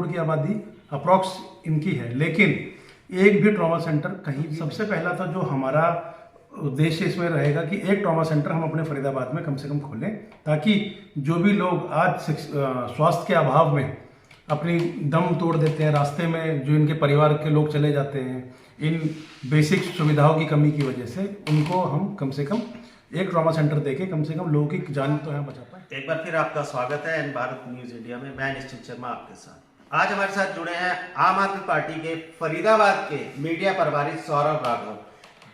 करोड़ की आबादी अप्रॉक्स इनकी है, लेकिन एक भी ट्रॉमा सेंटर कहीं भी। सबसे पहला तो जो हमारा उद्देश्य इसमें रहेगा कि एक ट्रॉमा सेंटर हम अपने फरीदाबाद में कम से कम खोलें, ताकि जो भी लोग आज स्वास्थ्य के अभाव में अपनी दम तोड़ देते हैं रास्ते में, जो इनके परिवार के लोग चले जाते हैं इन बेसिक सुविधाओं की कमी की वजह से, उनको हम कम से कम एक ट्रॉमा सेंटर देके कम से कम लोगों की जान तो यहाँ बचा पाए। एक बार फिर आपका स्वागत है एन भारत न्यूज इंडिया में। मैं निश्चित शर्मा आपके साथ। आज हमारे साथ जुड़े हैं आम आदमी पार्टी के फरीदाबाद के मीडिया प्रभारी सौरभ राघव,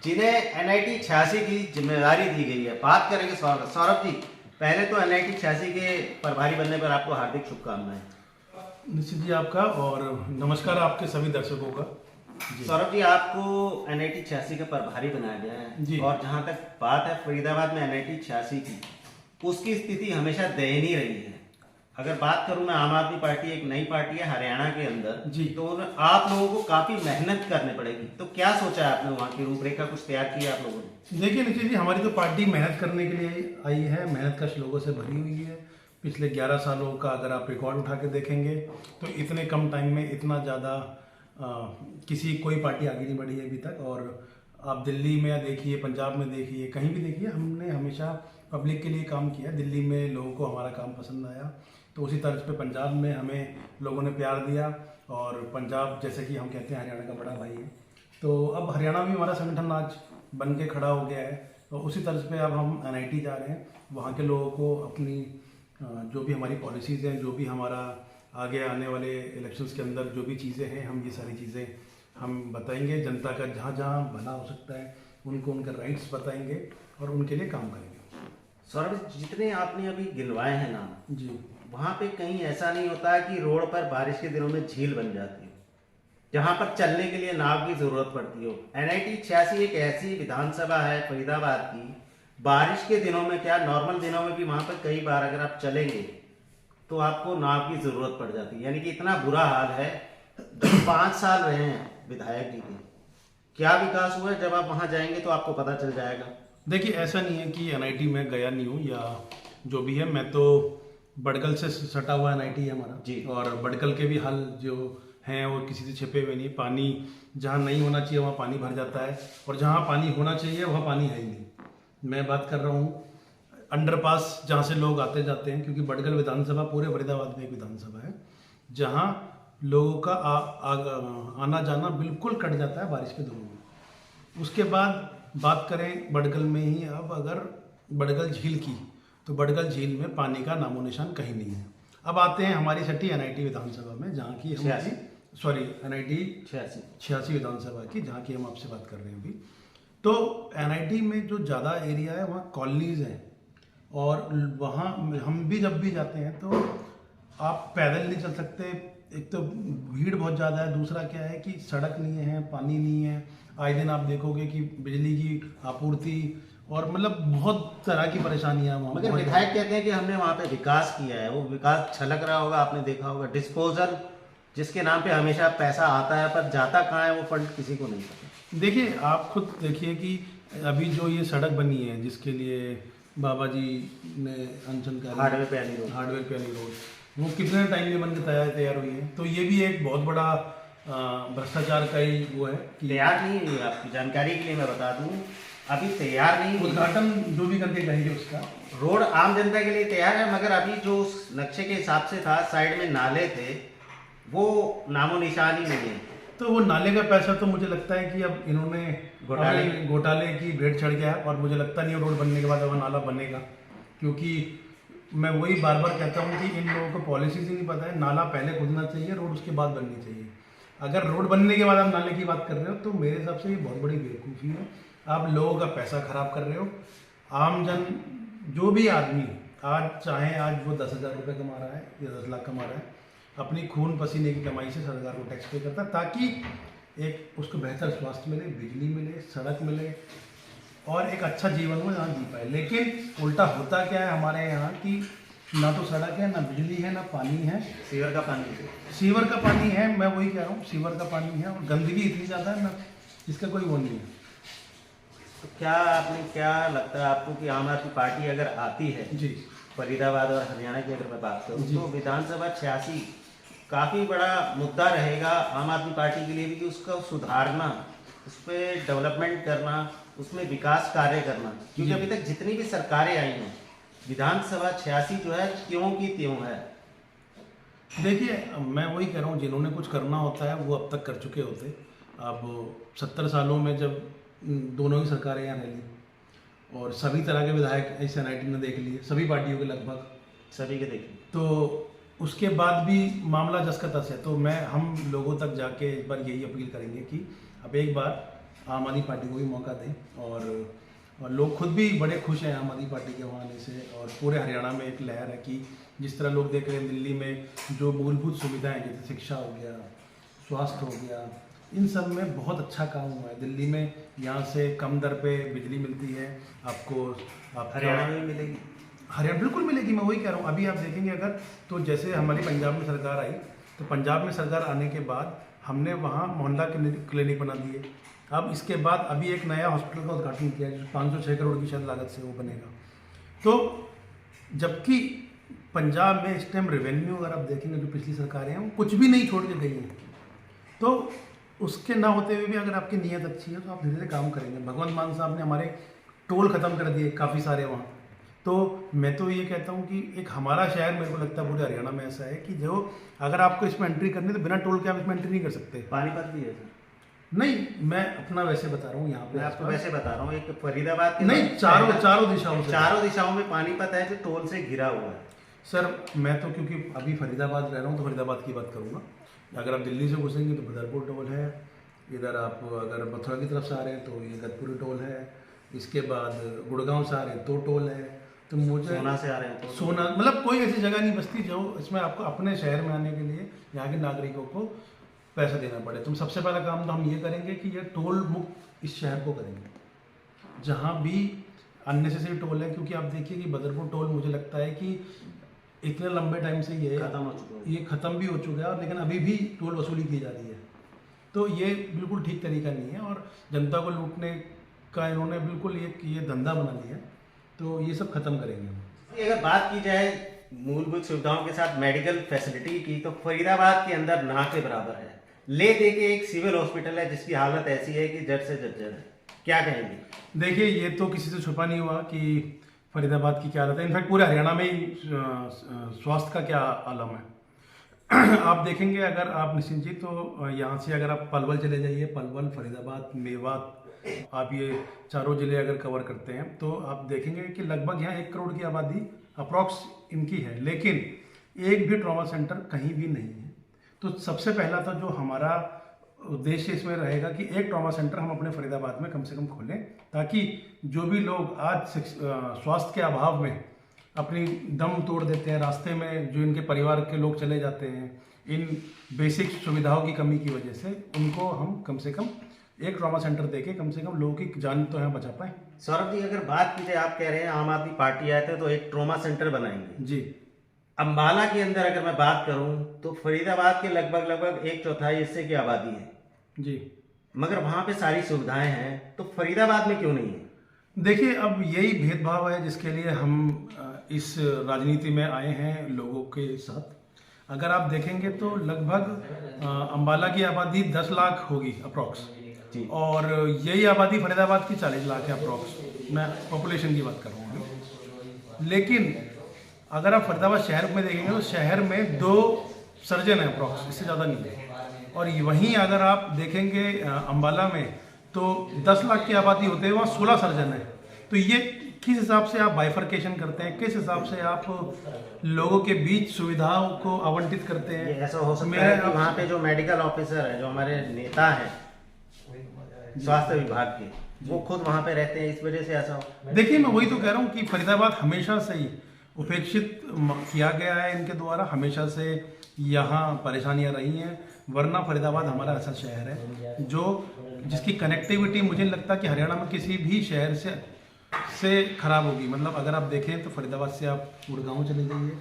जिन्हें NIT 86 की जिम्मेदारी दी गई है। बात करेंगे सौरभ जी, पहले तो NIT 86 के प्रभारी बनने पर आपको हार्दिक शुभकामनाएं। निश्चित जी आपका, और नमस्कार आपके सभी दर्शकों का। सौरभ जी, आपको NIT 86 का प्रभारी बनाया गया है जी। और जहां तक बात है फरीदाबाद में NIT 86 की, उसकी स्थिति हमेशा दयनीय रही है। अगर बात करूं मैं, आम आदमी पार्टी एक नई पार्टी है हरियाणा के अंदर जी, तो आप लोगों को काफी मेहनत करनी पड़ेगी। तो क्या सोचा है आपने, वहाँ की रूपरेखा कुछ तैयार की है आप लोगों ने? देखिए निश्चित जी, हमारी तो पार्टी मेहनत करने के लिए आई है, मेहनत कश लोगों से भरी हुई है। पिछले 11 सालों का अगर आप रिकॉर्ड उठा के देखेंगे तो इतने कम टाइम में इतना ज़्यादा किसी कोई पार्टी आगे नहीं बढ़ी है अभी तक। और आप दिल्ली में देखिए, पंजाब में देखिए, कहीं भी देखिए, हमने हमेशा पब्लिक के लिए काम किया। दिल्ली में लोगों को हमारा काम पसंद आया, तो उसी तर्ज पे पंजाब में हमें लोगों ने प्यार दिया। और पंजाब, जैसे कि हम कहते हैं, हरियाणा का बड़ा भाई है, तो अब हरियाणा में हमारा संगठन आज बन के खड़ा हो गया है। तो उसी तर्ज पे अब हम NIT जा रहे हैं, वहाँ के लोगों को अपनी जो भी हमारी पॉलिसीज़ हैं, जो भी हमारा आगे आने वाले इलेक्शंस के अंदर जो भी चीज़ें हैं, हम ये सारी चीज़ें हम बताएंगे। जनता का जहाँ जहाँ भला हो सकता है उनको उनके राइट्स बताएंगे और उनके लिए काम करेंगे। सौरभ, जितने आपने अभी गिनवाए हैं नाम जी, वहाँ पे कहीं ऐसा नहीं होता है कि रोड पर बारिश के दिनों में झील बन जाती हो, जहाँ पर चलने के लिए नाव की जरूरत पड़ती हो। NIT 86 एक ऐसी विधानसभा है फरीदाबाद की, बारिश के दिनों में क्या, नॉर्मल दिनों में भी वहाँ पर कई बार अगर आप चलेंगे तो आपको नाव की जरूरत पड़ जाती है। यानी कि इतना बुरा हाल है। 5 साल रहे हैं विधायक जी के, क्या विकास हुआ है, जब आप वहाँ जाएंगे तो आपको पता चल जाएगा। देखिए ऐसा नहीं है कि NIT में गया नहीं हूँ या जो भी है, मैं तो बडगल से सटा हुआ NIT है हमारा जी। और बडगल के भी हाल जो हैं वो किसी से छिपे हुए नहीं। पानी जहाँ नहीं होना चाहिए वहाँ पानी भर जाता है, और जहाँ पानी होना चाहिए वहाँ पानी है ही नहीं। मैं बात कर रहा हूँ अंडरपास जहाँ से लोग आते जाते हैं, क्योंकि बडगल विधानसभा पूरे फरीदाबाद में एक विधानसभा है जहाँ लोगों का आना जाना बिल्कुल कट जाता है बारिश के दिनों में। उसके बाद बात करें बडगल में ही, अब अगर बडगल झील की, तो बडगल झील में पानी का नामो निशान कहीं नहीं है। अब आते हैं हमारी सटी NIT विधानसभा में, जहाँ की हमारी NIT 86 विधानसभा की, जहाँ की हम आपसे बात कर रहे हैं अभी। तो NIT में जो ज़्यादा एरिया है वहाँ कॉलोनीज़ हैं, और वहाँ हम भी जब भी जाते हैं तो आप पैदल नहीं चल सकते। एक तो भीड़ बहुत ज़्यादा है, दूसरा क्या है कि सड़क नहीं है, पानी नहीं है। आए दिन आप देखोगे कि बिजली की आपूर्ति और मतलब बहुत तरह की परेशानियां वहाँ। मगर विधायक कहते हैं कि हमने वहाँ पे विकास किया है। वो विकास छलक रहा होगा, आपने देखा होगा डिस्पोजल जिसके नाम पे हमेशा पैसा आता है पर जाता कहाँ है वो फंड किसी को नहीं पता। देखिए आप खुद देखिए कि अभी जो ये सड़क बनी है जिसके लिए बाबा जी ने अनशन का हार्डवेयर पे वाली रोड, वो कितने टाइम में बन के तैयार हुई है। तो ये भी एक बहुत बड़ा भ्रष्टाचार का ही वो है कि तैयार नहीं है। आपकी जानकारी के लिए मैं बता दूं, अभी तैयार नहीं, उद्घाटन जो भी करके कहेंगे उसका। रोड आम जनता के लिए तैयार है, मगर अभी जो उस नक्शे के हिसाब से था, साइड में नाले थे, वो नामो निशान ही नहीं है। तो वो नाले का पैसा तो मुझे लगता है कि अब इन्होंने घोटाले की भेंट चढ़ गया, और मुझे लगता नहीं है रोड बनने के बाद अब नाला बनेगा। क्योंकि मैं वही बार बार कहता हूँ कि इन लोगों को पॉलिसीज ही नहीं पता है। नाला पहले खुदना चाहिए, रोड उसके बाद बननी चाहिए। अगर रोड बनने के बाद आप नाले की बात कर रहे हो तो मेरे हिसाब से ये बहुत बड़ी बेवकूफ़ी है। आप लोगों का पैसा खराब कर रहे हो। आम जन, जो भी आदमी आज चाहे आज वो 10,000 रुपये कमा रहा है या 10 लाख कमा रहा है, अपनी खून पसीने की कमाई से सरकार को टैक्स पे करता है, ताकि एक उसको बेहतर स्वास्थ्य मिले, बिजली मिले, सड़क मिले और एक अच्छा जीवन में यहाँ जी पाए। लेकिन उल्टा होता क्या है हमारे यहाँ कि ना तो सड़क है, ना बिजली है, ना पानी है। सीवर का पानी है, मैं वही कह रहा हूँ, सीवर का पानी है, और गंदगी इतनी ज़्यादा है ना, इसका कोई वो नहीं है। तो क्या लगता है आपको कि आम आदमी पार्टी अगर आती है जी फरीदाबाद और हरियाणा की अगर मैं बात करूँ तो विधानसभा 86 काफ़ी बड़ा मुद्दा रहेगा आम आदमी पार्टी के लिए भी कि उसको सुधारना, उस पर डेवलपमेंट करना, उसमें विकास कार्य करना, क्योंकि अभी तक जितनी भी सरकारें आई हैं विधानसभा 86 जो है त्यों की त्यों है। देखिए, मैं वही कह रहा हूँ, जिन्होंने कुछ करना होता है वो अब तक कर चुके होते। अब 70 सालों में जब दोनों ही सरकारें यहाँ रही और सभी तरह के विधायक इस एनआईटी ने देख लिए, सभी पार्टियों के लगभग, सभी के देखिए, तो उसके बाद भी मामला जस का तस है। तो हम लोगों तक जाके एक बार यही अपील करेंगे कि अब एक बार आम आदमी पार्टी को भी मौका दें। और लोग खुद भी बड़े खुश हैं आम आदमी पार्टी के वहाँ आने से, और पूरे हरियाणा में एक लहर है कि जिस तरह लोग देख रहे हैं दिल्ली में जो मूलभूत सुविधाएं जैसे शिक्षा हो गया, स्वास्थ्य हो गया, इन सब में बहुत अच्छा काम हुआ है। दिल्ली में यहाँ से कम दर पे बिजली मिलती है आपको, हरियाणा में मिलेगी, हरियाणा बिल्कुल मिलेगी। मैं वही कह रहा हूँ, अभी आप देखेंगे अगर तो जैसे हमारी पंजाब में सरकार आई, तो पंजाब में सरकार आने के बाद हमने वहाँ मोहल्ला क्लिनिक बना दिए। अब इसके बाद अभी एक नया हॉस्पिटल का उद्घाटन किया है, 506 करोड़ की शायद लागत से वो बनेगा। तो जबकि पंजाब में इस टाइम रेवेन्यू अगर आप देखेंगे जो पिछली सरकारें हैं वो कुछ भी नहीं छोड़ के गई हैं। तो उसके ना होते हुए भी अगर आपकी नीयत अच्छी है तो आप धीरे धीरे काम करेंगे। भगवंत मान साहब ने हमारे टोल ख़त्म कर दिए काफ़ी सारे वहाँ। तो मैं तो ये कहता हूँ कि एक हमारा शहर, मेरे को लगता है पूरे हरियाणा में ऐसा है कि जो अगर आपको इसमें एंट्री करनी है तो बिना टोल के आप इसमें एंट्री नहीं कर सकते। पानीपत भी है सर? नहीं, मैं अपना वैसे बता रहा हूँ यहाँ पे, मैं आपको वैसे बता रहा हूँ, एक फरीदाबाद के नहीं, चारों दिशाओं से, चारों दिशाओं में पानीपत है जो टोल से घिरा हुआ है। सर मैं तो क्योंकि अभी फरीदाबाद रह रहा हूँ तो फरीदाबाद की बात करूँगा। अगर आप दिल्ली से घुसेंगे तो बदरपुर टोल है, इधर आप अगर मथुरा की तरफ से आ रहे हैं तो ये गतपुरी टोल है, इसके बाद गुड़गांव से आ रहे हैं तो टोल है। तो मुझे सोना से आ रहे हैं तो सोना, मतलब कोई ऐसी जगह नहीं बसती जो इसमें आपको अपने शहर में आने के लिए यहाँ के नागरिकों को पैसा देना पड़े। तो सबसे पहला काम तो हम ये करेंगे कि ये टोल मुक्त इस शहर को करेंगे जहाँ भी अननेसेसरी टोल है। क्योंकि आप देखिए कि बदरपुर टोल मुझे लगता है कि इतने लंबे टाइम से ये ख़त्म भी हो चुका है, लेकिन अभी भी टोल वसूली की जा रही है। तो ये बिल्कुल ठीक तरीका नहीं है और जनता को लूटने का इन्होंने बिल्कुल ये धंधा बना लिया है। तो ये सब खत्म करेंगे हम। अगर बात की जाए मूलभूत सुविधाओं के साथ मेडिकल फैसिलिटी की, तो फरीदाबाद के अंदर ना के बराबर है। ले दे के एक सिविल हॉस्पिटल है जिसकी हालत ऐसी है कि जड़ से जर्जर है। क्या कहेंगे? देखिए, ये तो किसी से छुपा नहीं हुआ कि फरीदाबाद की क्या हालत है। इनफैक्ट पूरे हरियाणा में ही स्वास्थ्य का क्या आलम है। आप देखेंगे, अगर आप निश्चित जी, तो यहाँ से अगर आप पलवल चले जाइए, पलवल, फरीदाबाद, मेवात, आप ये चारों ज़िले अगर कवर करते हैं तो आप देखेंगे कि लगभग यहाँ 1 करोड़ की आबादी अप्रॉक्स इनकी है, लेकिन एक भी ट्रॉमा सेंटर कहीं भी नहीं है। तो सबसे पहला तो जो हमारा उद्देश्य इसमें रहेगा कि एक ट्रॉमा सेंटर हम अपने फरीदाबाद में कम से कम खोलें, ताकि जो भी लोग आज स्वास्थ्य के अभाव में अपनी दम तोड़ देते हैं रास्ते में, जो इनके परिवार के लोग चले जाते हैं इन बेसिक सुविधाओं की कमी की वजह से, उनको हम कम से कम एक ट्रॉमा सेंटर देके कम से कम लोगों की जान तो यहाँ बचा पाए। सौरभ जी, अगर बात की जाए, आप कह रहे हैं आम आदमी पार्टी आए थे तो एक ट्रॉमा सेंटर बनाएंगे जी। अम्बाला के अंदर अगर मैं बात करूं तो फरीदाबाद के लगभग 1/4 हिस्से की आबादी है जी, मगर वहां पे सारी सुविधाएं हैं, तो फरीदाबाद में क्यों नहीं है? देखिए, अब यही भेदभाव है जिसके लिए हम इस राजनीति में आए हैं लोगों के साथ। अगर आप देखेंगे तो लगभग अम्बाला की आबादी 10 लाख होगी अप्रॉक्स, और यही आबादी फरीदाबाद की 40 लाख है अप्रॉक्स। मैं पॉपुलेशन की बात कर रहा हूँ। लेकिन अगर आप फरीदाबाद शहर में देखेंगे तो शहर में 2 सर्जन है अप्रॉक्स, इससे ज़्यादा नहीं है। और वहीं अगर आप देखेंगे अम्बाला में तो 10 लाख की आबादी होते हैं, वहाँ 16 सर्जन है। तो ये किस हिसाब से आप बाइफर्केशन करते हैं, किस हिसाब से आप लोगों के बीच सुविधाओं को आवंटित करते हैं? ऐसा हो सकता है कि वहाँ पे जो मेडिकल ऑफिसर है, जो हमारे नेता हैं स्वास्थ्य विभाग के, वो खुद वहाँ पे रहते हैं, इस वजह से ऐसा हो। देखिए, मैं वही तो कह रहा हूँ कि फरीदाबाद हमेशा से ही उपेक्षित किया गया है इनके द्वारा, हमेशा से यहाँ परेशानियाँ रही हैं। वरना फरीदाबाद हमारा ऐसा शहर है जो जिसकी कनेक्टिविटी मुझे लगता है कि हरियाणा में किसी भी शहर से खराब होगी। मतलब अगर आप देखें तो फरीदाबाद से आप गुड़गांव चले जाइए,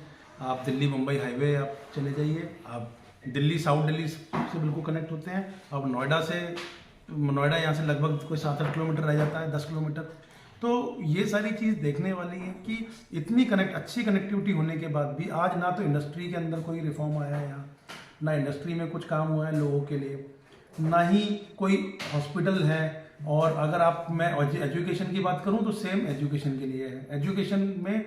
आप दिल्ली मुंबई हाईवे आप चले जाइए, आप दिल्ली साउथ दिल्ली से बिल्कुल कनेक्ट होते हैं। अब नोएडा यहाँ से लगभग कोई 7-8 किलोमीटर रह जाता है, 10 किलोमीटर। तो ये सारी चीज़ देखने वाली है कि इतनी अच्छी कनेक्टिविटी होने के बाद भी आज ना तो इंडस्ट्री के अंदर कोई रिफॉर्म आया है यहाँ, ना इंडस्ट्री में कुछ काम हुआ है लोगों के लिए, ना ही कोई हॉस्पिटल है। और अगर मैं एजुकेशन की बात करूं तो सेम एजुकेशन के लिए है। एजुकेशन में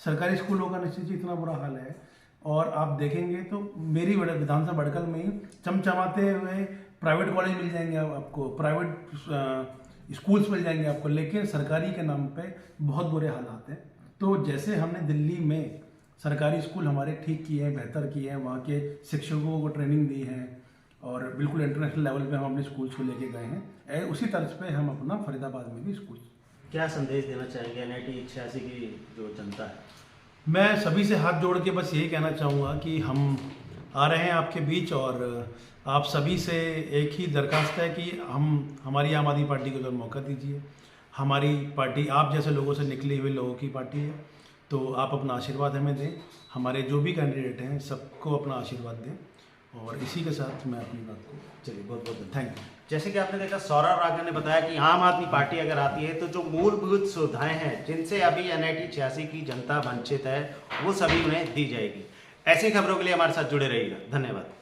सरकारी स्कूलों का निश्चित ही इतना बुरा हाल है, और आप देखेंगे तो मेरी विधानसभा बड़कल में ही चमचमाते हुए प्राइवेट कॉलेज मिल जाएंगे आपको, प्राइवेट स्कूल्स मिल जाएंगे आपको, लेकिन सरकारी के नाम पे बहुत बुरे हालात हैं। तो जैसे हमने दिल्ली में सरकारी स्कूल हमारे ठीक किए हैं, बेहतर किए हैं, वहाँ के शिक्षकों को ट्रेनिंग दी है और बिल्कुल इंटरनेशनल लेवल पे हम अपने स्कूल्स को लेके गए हैं, उसी तर्ज पे हम अपना फरीदाबाद में भी स्कूल। क्या संदेश देना चाहेंगे NIT 86 की जो जनता है? मैं सभी से हाथ जोड़ के बस यही कहना चाहूँगा कि हम आ रहे हैं आपके बीच, और आप सभी से एक ही दरखास्त है कि हमारी आम आदमी पार्टी को तो मौका दीजिए। हमारी पार्टी आप जैसे लोगों से निकली हुई लोगों की पार्टी है, तो आप अपना आशीर्वाद हमें दें। हमारे जो भी कैंडिडेट हैं सबको अपना आशीर्वाद दें, और इसी के साथ मैं अपनी बात को चलिए, बहुत बहुत थैंक यू। जैसे कि आपने देखा, सौरभ राघव ने बताया कि आम आदमी पार्टी अगर आती है तो जो मूलभूत सुविधाएं हैं जिनसे अभी NIT 86 की जनता वंचित है, वो सभी उन्हें दी जाएगी। ऐसी खबरों के लिए हमारे साथ जुड़े रहिएगा। धन्यवाद।